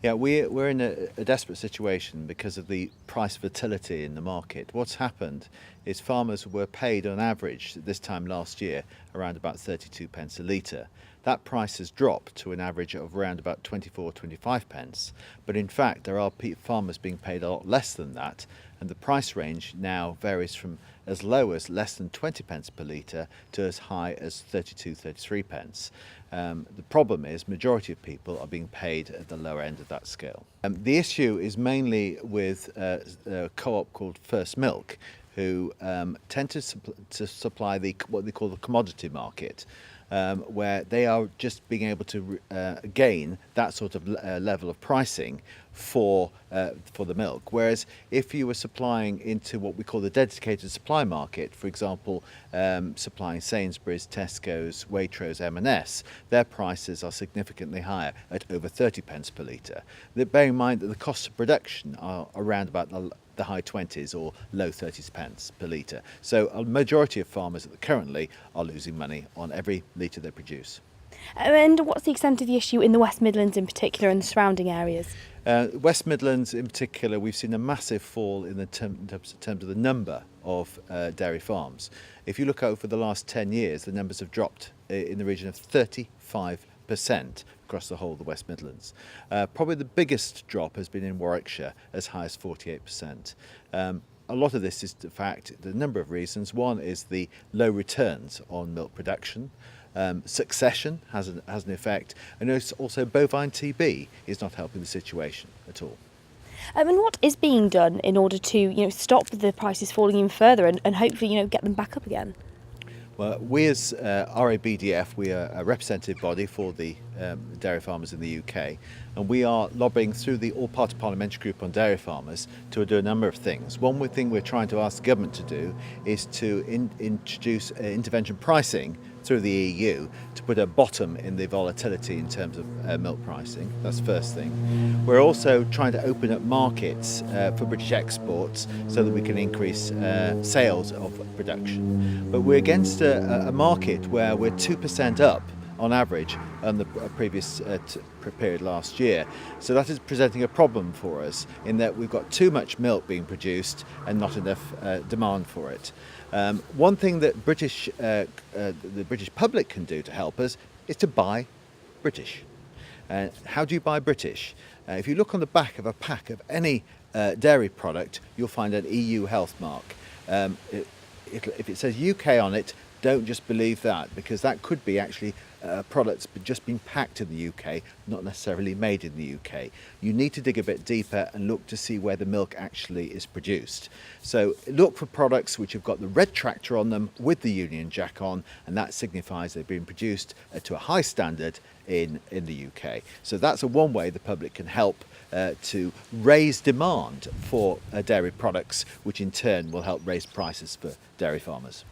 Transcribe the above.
Yeah, we're in a desperate situation because of the price volatility in the market. What's happened is farmers were paid on average this time last year around about 32 pence a litre. That price has dropped to an average of around about 24, 25 pence. But in fact, there are farmers being paid a lot less than that, and the price range now varies from as low as less than 20 pence per litre to as high as 32, 33 pence. The problem is majority of people are being paid at the lower end of that scale. The issue is mainly with a co-op called First Milk, who tend to supply what they call the commodity market, where they are just being able to gain that sort of level of pricing for the milk. Whereas if you were supplying into what we call the dedicated supply market, for example, supplying Sainsbury's, Tesco's, Waitrose, M&S, their prices are significantly higher at over 30 pence per litre. Bear in mind that the costs of production are around about the high 20s or low 30s pence per litre. So a majority of farmers currently are losing money on every litre they produce. And what's the extent of the issue in the West Midlands in particular and the surrounding areas? West Midlands in particular, we've seen a massive fall in terms of the number of dairy farms. If you look over the last 10 years, the numbers have dropped in the region of 35% across the whole of the West Midlands. Probably the biggest drop has been in Warwickshire, as high as 48%. A lot of this is the fact, the number of reasons. One is the low returns on milk production. Succession has an effect, and also bovine TB is not helping the situation at all. And what is being done in order to stop the prices falling even further and hopefully get them back up again? Well, we as RABDF, we are a representative body for the dairy farmers in the UK, and we are lobbying through the All-Party Parliamentary Group on Dairy Farmers to do a number of things. One thing we're trying to ask the government to do is to introduce intervention pricing through the EU to put a bottom in the volatility in terms of milk pricing. That's the first thing. We're also trying to open up markets for British exports so that we can increase sales of production. But we're against a market where we're 2% up on average on the previous period last year. So that is presenting a problem for us in that we've got too much milk being produced and not enough demand for it. One thing that the British public can do to help us is to buy British. How do you buy British? If you look on the back of a pack of any dairy product, you'll find an EU health mark. If it says UK on it, don't just believe that, because that could be actually products just being packed in the UK, not necessarily made in the UK. You need to dig a bit deeper and look to see where the milk actually is produced. So look for products which have got the red tractor on them with the Union Jack on, and that signifies they've been produced to a high standard in the UK. So that's one way the public can help to raise demand for dairy products, which in turn will help raise prices for dairy farmers.